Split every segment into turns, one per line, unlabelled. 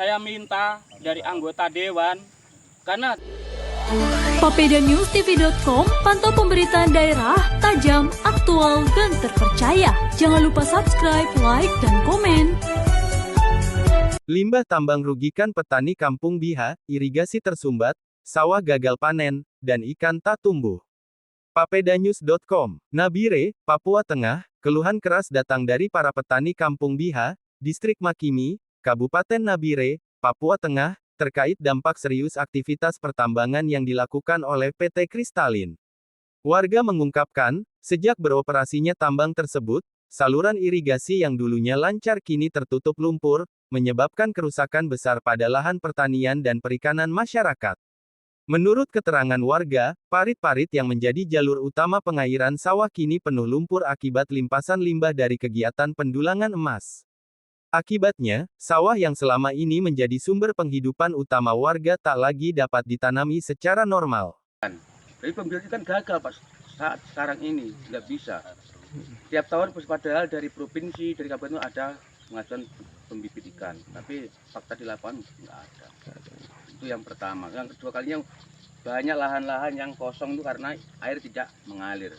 saya minta dari anggota dewan, karena
Papedaniustv.com, pantau pemberitaan daerah, tajam, aktual, dan terpercaya. Jangan lupa subscribe, like, dan komen.
Limbah tambang rugikan petani Kampung Biha, irigasi tersumbat, sawah gagal panen, dan ikan tak tumbuh. Papedanius.com, Nabire, Papua Tengah, keluhan keras datang dari para petani Kampung Biha, Distrik Makimi, Kabupaten Nabire, Papua Tengah, terkait dampak serius aktivitas pertambangan yang dilakukan oleh PT Kristalin. Warga mengungkapkan, sejak beroperasinya tambang tersebut, saluran irigasi yang dulunya lancar kini tertutup lumpur, menyebabkan kerusakan besar pada lahan pertanian dan perikanan masyarakat. Menurut keterangan warga, parit-parit yang menjadi jalur utama pengairan sawah kini penuh lumpur akibat limpasan limbah dari kegiatan pendulangan emas. Akibatnya, sawah yang selama ini menjadi sumber penghidupan utama warga tak lagi dapat ditanami secara normal.
Jadi pembelian kan gagal Pak saat sekarang ini, nggak bisa. Tiap tahun padahal dari provinsi, dari kabupaten ada pengajuan pembibit ikan, tapi fakta di lapangan nggak ada. Itu yang pertama. Yang kedua kalinya banyak lahan-lahan yang kosong itu karena air tidak mengalir.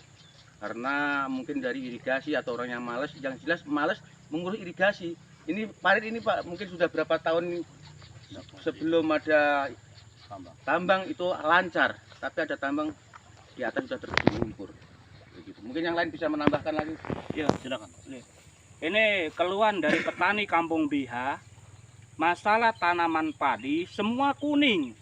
Karena mungkin dari irigasi atau orang yang malas, yang jelas malas mengurus irigasi. Ini parit ini Pak, mungkin sudah berapa tahun sebelum ada tambang itu lancar, tapi ada tambang di atas sudah terjun lumpur. Begitu. Mungkin yang lain bisa menambahkan lagi.
ya silakan. Ini keluhan dari petani Kampung Biha, masalah tanaman padi semua kuning.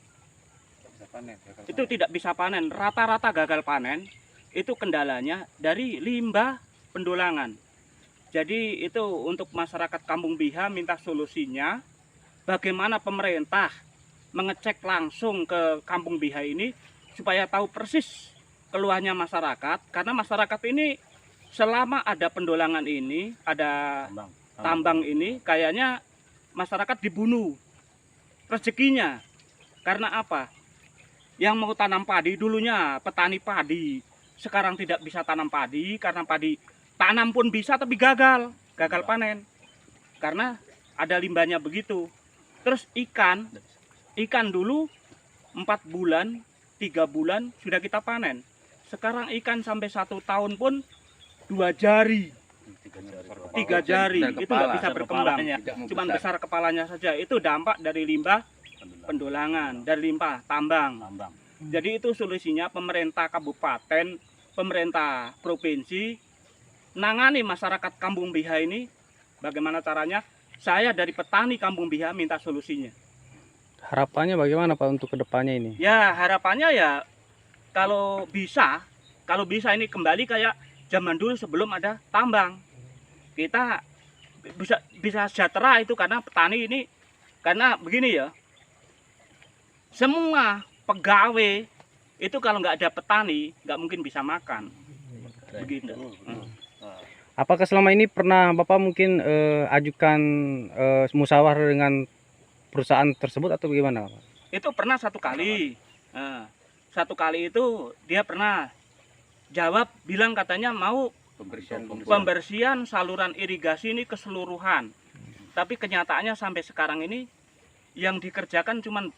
Itu tidak bisa panen, rata-rata gagal panen. Itu kendalanya dari limbah pendulangan. Jadi itu untuk masyarakat Kampung Biha minta solusinya, bagaimana pemerintah mengecek langsung ke Kampung Biha ini supaya tahu persis keluhannya masyarakat, karena masyarakat ini selama ada pendulangan ini, ada tambang ini, kayaknya masyarakat dibunuh rezekinya. Karena apa? Yang mau tanam padi dulunya petani padi, sekarang tidak bisa tanam padi karena padi tanam pun bisa tapi gagal panen karena ada limbahnya begitu. Terus ikan dulu 4 bulan 3 bulan sudah kita panen. Sekarang ikan sampai 1 tahun pun 2 jari 3 jari itu nggak bisa berkembang, cuman besar kepalanya saja. Itu dampak dari limbah pendulangan, dari limbah tambang. Jadi itu solusinya pemerintah kabupaten, pemerintah provinsi nangani masyarakat Kampung Biha ini. Bagaimana caranya? Saya dari petani Kampung Biha minta solusinya.
Harapannya bagaimana Pak untuk kedepannya ini?
Ya harapannya ya kalau bisa ini kembali kayak zaman dulu sebelum ada tambang. Kita bisa sejahtera itu karena petani ini, karena begini ya, semua pegawai itu kalau nggak ada petani nggak mungkin bisa makan. Begitu.
Apakah selama ini pernah Bapak mungkin ajukan musyawarah dengan perusahaan tersebut atau bagaimana Pak?
Itu pernah 1 kali. 1 kali itu dia pernah jawab, bilang katanya mau pembersihan saluran irigasi ini keseluruhan. Tapi kenyataannya sampai sekarang ini yang dikerjakan cuman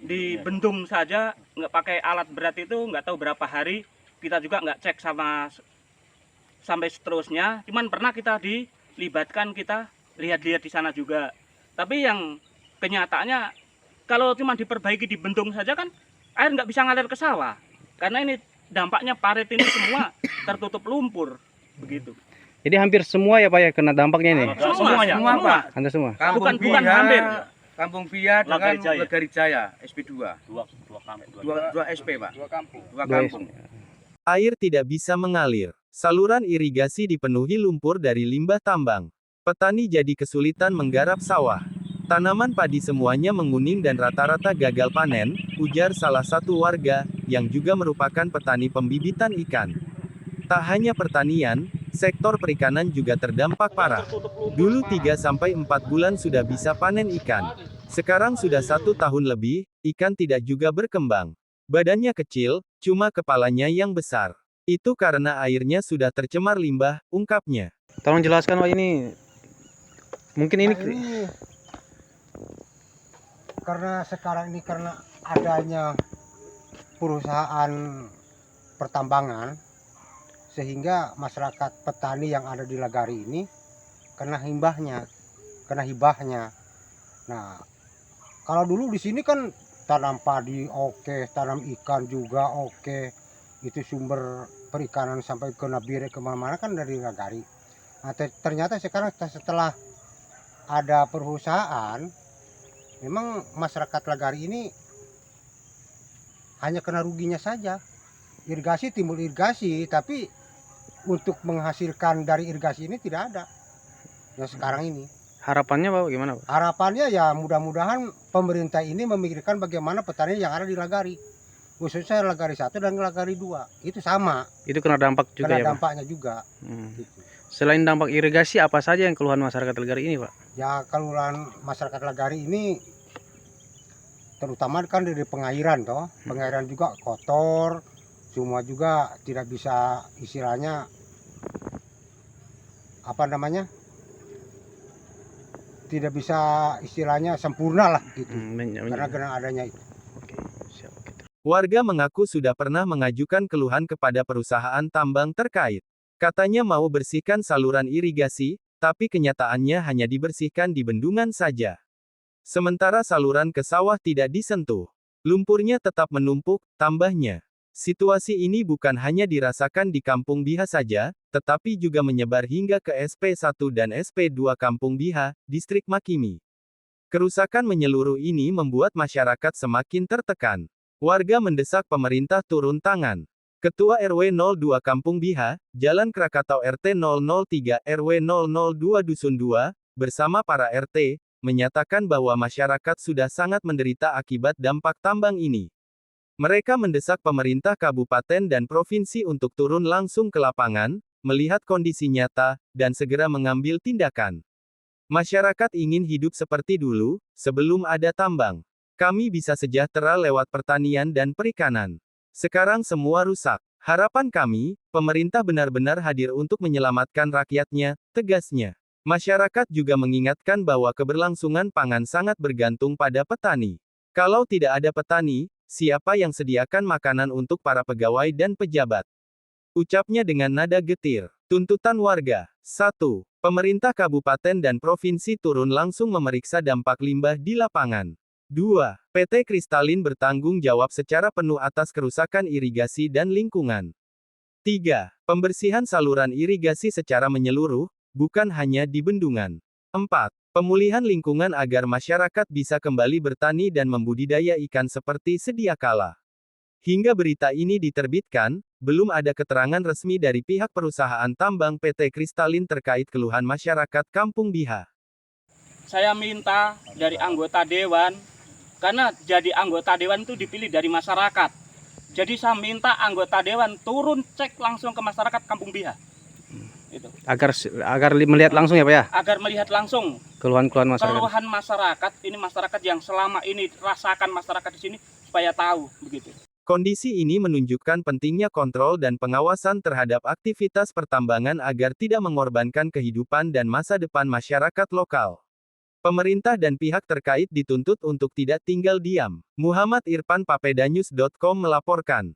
di bendung saja, nggak pakai alat berat itu, nggak tahu berapa hari. Kita juga nggak cek sampai seterusnya, cuman pernah kita dilibatkan, kita lihat-lihat di sana juga. Tapi yang kenyataannya kalau cuma diperbaiki di bendung saja kan air nggak bisa ngalir ke sawah, karena ini dampaknya parit ini semua tertutup lumpur begitu.
Jadi hampir semua ya Pak ya kena dampaknya ini?
Semuanya,
Pak.
Hampir semua?
Bukan hampir.
Kampung Biha dengan Legarijaya SP2. Dua SP Pak. Dua kampung.
Air tidak bisa mengalir. Saluran irigasi dipenuhi lumpur dari limbah tambang. Petani jadi kesulitan menggarap sawah. Tanaman padi semuanya menguning dan rata-rata gagal panen, ujar salah satu warga, yang juga merupakan petani pembibitan ikan. Tak hanya pertanian, sektor perikanan juga terdampak parah. Dulu 3-4 bulan sudah bisa panen ikan. Sekarang sudah 1 tahun lebih, ikan tidak juga berkembang. Badannya kecil, cuma kepalanya yang besar. Itu karena airnya sudah tercemar limbah, ungkapnya.
Tolong jelaskan Pak ini. Mungkin ini
karena sekarang ini karena adanya perusahaan pertambangan, sehingga masyarakat petani yang ada di Lagari ini kena hibahnya. Nah, kalau dulu di sini kan tanam padi oke, tanam ikan juga oke, itu sumber perikanan sampai ke Nabire kemana-mana kan dari Lagari. Nah, ternyata sekarang setelah ada perusahaan, memang masyarakat Lagari ini hanya kena ruginya saja. Irigasi timbul irigasi, tapi untuk menghasilkan dari irigasi ini tidak ada. Yang sekarang ini.
Harapannya Pak gimana Pak?
Harapannya ya mudah-mudahan pemerintah ini memikirkan bagaimana petani yang ada di Lagari. Khususnya Lagari 1 dan Lagari 2. Itu sama.
Itu kena dampak juga
Kena
ya Pak?
dampaknya juga. Gitu.
Selain dampak irigasi, apa saja yang keluhan masyarakat Lagari ini Pak?
Ya keluhan masyarakat Lagari ini terutama kan dari pengairan toh. Pengairan juga kotor. Semua juga tidak bisa istilahnya apa namanya? Tidak bisa istilahnya sempurna lah gitu. Karena adanya itu.
Oke, siap.
Warga mengaku sudah pernah mengajukan keluhan kepada perusahaan tambang terkait. Katanya mau bersihkan saluran irigasi, tapi kenyataannya hanya dibersihkan di bendungan saja. Sementara saluran ke sawah tidak disentuh. Lumpurnya tetap menumpuk, tambahnya. Situasi ini bukan hanya dirasakan di Kampung Biha saja, tetapi juga menyebar hingga ke SP1 dan SP2 Kampung Biha, Distrik Makimi. Kerusakan menyeluruh ini membuat masyarakat semakin tertekan. Warga mendesak pemerintah turun tangan. Ketua RW 02 Kampung Biha, Jalan Krakatau RT 003 RW 002 Dusun 2, bersama para RT, menyatakan bahwa masyarakat sudah sangat menderita akibat dampak tambang ini. Mereka mendesak pemerintah kabupaten dan provinsi untuk turun langsung ke lapangan, melihat kondisi nyata, dan segera mengambil tindakan. Masyarakat ingin hidup seperti dulu, sebelum ada tambang. Kami bisa sejahtera lewat pertanian dan perikanan. Sekarang semua rusak. Harapan kami, pemerintah benar-benar hadir untuk menyelamatkan rakyatnya, tegasnya. Masyarakat juga mengingatkan bahwa keberlangsungan pangan sangat bergantung pada petani. Kalau tidak ada petani, siapa yang sediakan makanan untuk para pegawai dan pejabat? Ucapnya dengan nada getir. Tuntutan warga. 1. Pemerintah kabupaten dan provinsi turun langsung memeriksa dampak limbah di lapangan. 2. PT Kristalin bertanggung jawab secara penuh atas kerusakan irigasi dan lingkungan. 3. Pembersihan saluran irigasi secara menyeluruh, bukan hanya di bendungan. 4. Pemulihan lingkungan agar masyarakat bisa kembali bertani dan membudidaya ikan seperti sedia kala. Hingga berita ini diterbitkan, belum ada keterangan resmi dari pihak perusahaan tambang PT Kristalin terkait keluhan masyarakat Kampung Biha.
Saya minta dari anggota dewan, karena jadi anggota dewan itu dipilih dari masyarakat. Jadi saya minta anggota dewan turun cek langsung ke masyarakat Kampung Biha. Itu.
Agar melihat langsung ya Pak ya?
Agar melihat langsung
Keluhan-keluhan masyarakat.
keluhan masyarakat, ini masyarakat yang selama ini rasakan masyarakat di sini, supaya tahu begitu.
Kondisi ini menunjukkan pentingnya kontrol dan pengawasan terhadap aktivitas pertambangan agar tidak mengorbankan kehidupan dan masa depan masyarakat lokal. Pemerintah dan pihak terkait dituntut untuk tidak tinggal diam. Muhammad Irfan, Papedanyus.com melaporkan.